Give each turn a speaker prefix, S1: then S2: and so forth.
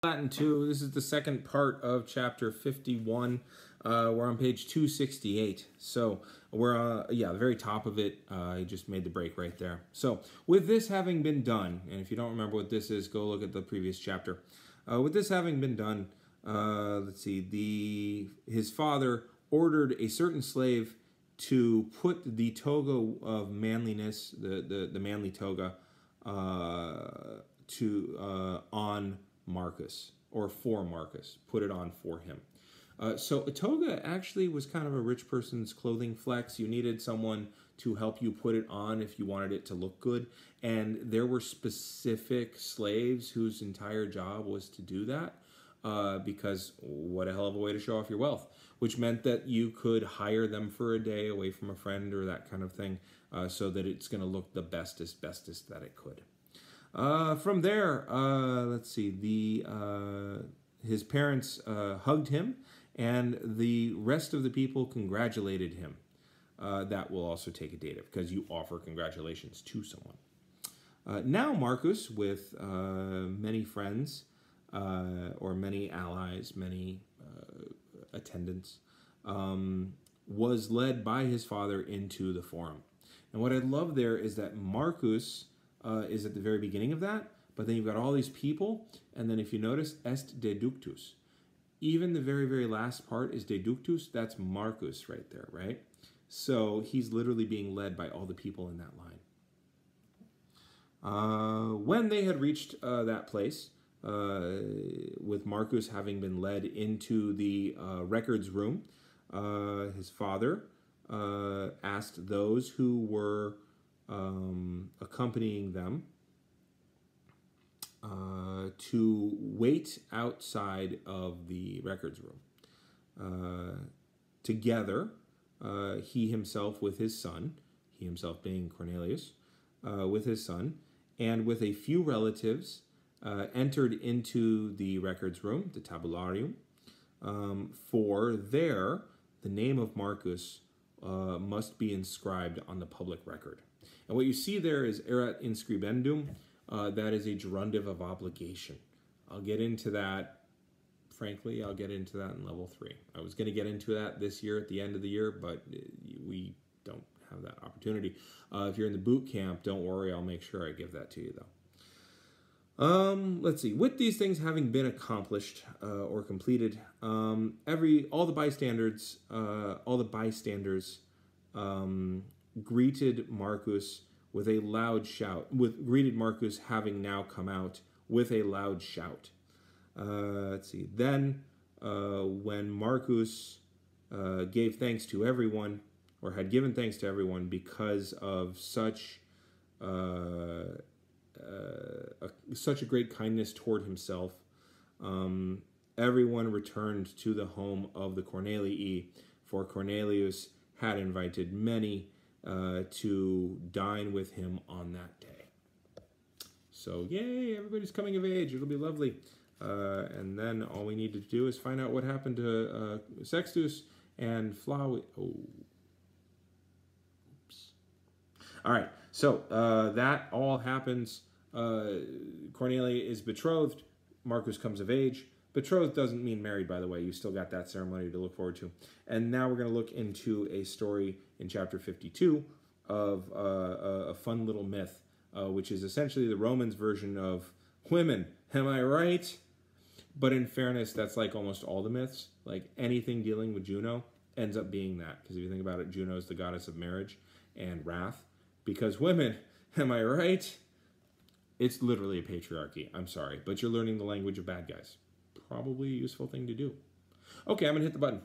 S1: Latin 2. This is the second part of chapter 51. We're on page 268. So we're, the very top of it. I just made the break right there. So with this having been done, and if you don't remember what this is, go look at the previous chapter. With this having been done, let's see, his father ordered a certain slave to put the toga of manliness, the manly toga, on Marcus, or for Marcus, put it on for him. So a toga actually was kind of a rich person's clothing flex. You needed someone to help you put it on if you wanted it to look good. And there were specific slaves whose entire job was to do that, because what a hell of a way to show off your wealth, which meant that you could hire them for a day away from a friend or that kind of thing, so that it's going to look the bestest that it could. From there, let's see, his parents hugged him, and the rest of the people congratulated him. That will also take a dative, because you offer congratulations to someone. Now Marcus, with many friends, or many allies, many attendants, was led by his father into the forum. And what I love there is that Marcus is at the very beginning of that, but then you've got all these people, and then if you notice, est deductus. Even the very, very last part is deductus. That's Marcus right there, right? So he's literally being led by all the people in that line. When they had reached that place, with Marcus having been led into the records room, his father asked those who were accompanying them to wait outside of the records room. Together, he himself with his son, he himself being Cornelius, with his son, and with a few relatives, entered into the records room, the tabularium, for there the name of Marcus must be inscribed on the public record. And what you see there is erat inscribendum. That is a gerundive of obligation. I'll get into that. Frankly, I'll get into that in level 3. I was going to get into that this year at the end of the year, but we don't have that opportunity. If you're in the boot camp, don't worry. I'll make sure I give that to you, though. Let's see. With these things having been accomplished or completed, all the bystanders greeted Marcus with a loud shout. Greeted Marcus having now come out with a loud shout. Let's see. Then, when Marcus gave thanks to everyone, or had given thanks to everyone because of such a great kindness toward himself, everyone returned to the home of the Cornelii, for Cornelius had invited many to dine with him on that day. So, yay, everybody's coming of age. It'll be lovely. And then all we need to do is find out what happened to Sextus and Flavius. Oh. Oops. All right. So that all happens. Cornelia is betrothed. Marcus comes of age. Betrothed doesn't mean married, by the way. You still got that ceremony to look forward to. And now we're going to look into a story in chapter 52 of a fun little myth, which is essentially the Romans' version of women. Am I right? But in fairness, that's like almost all the myths. Like anything dealing with Juno ends up being that. Because if you think about it, Juno is the goddess of marriage and wrath. Because women, am I right? It's literally a patriarchy. I'm sorry. But you're learning the language of bad guys. Probably a useful thing to do. Okay, I'm going to hit the button.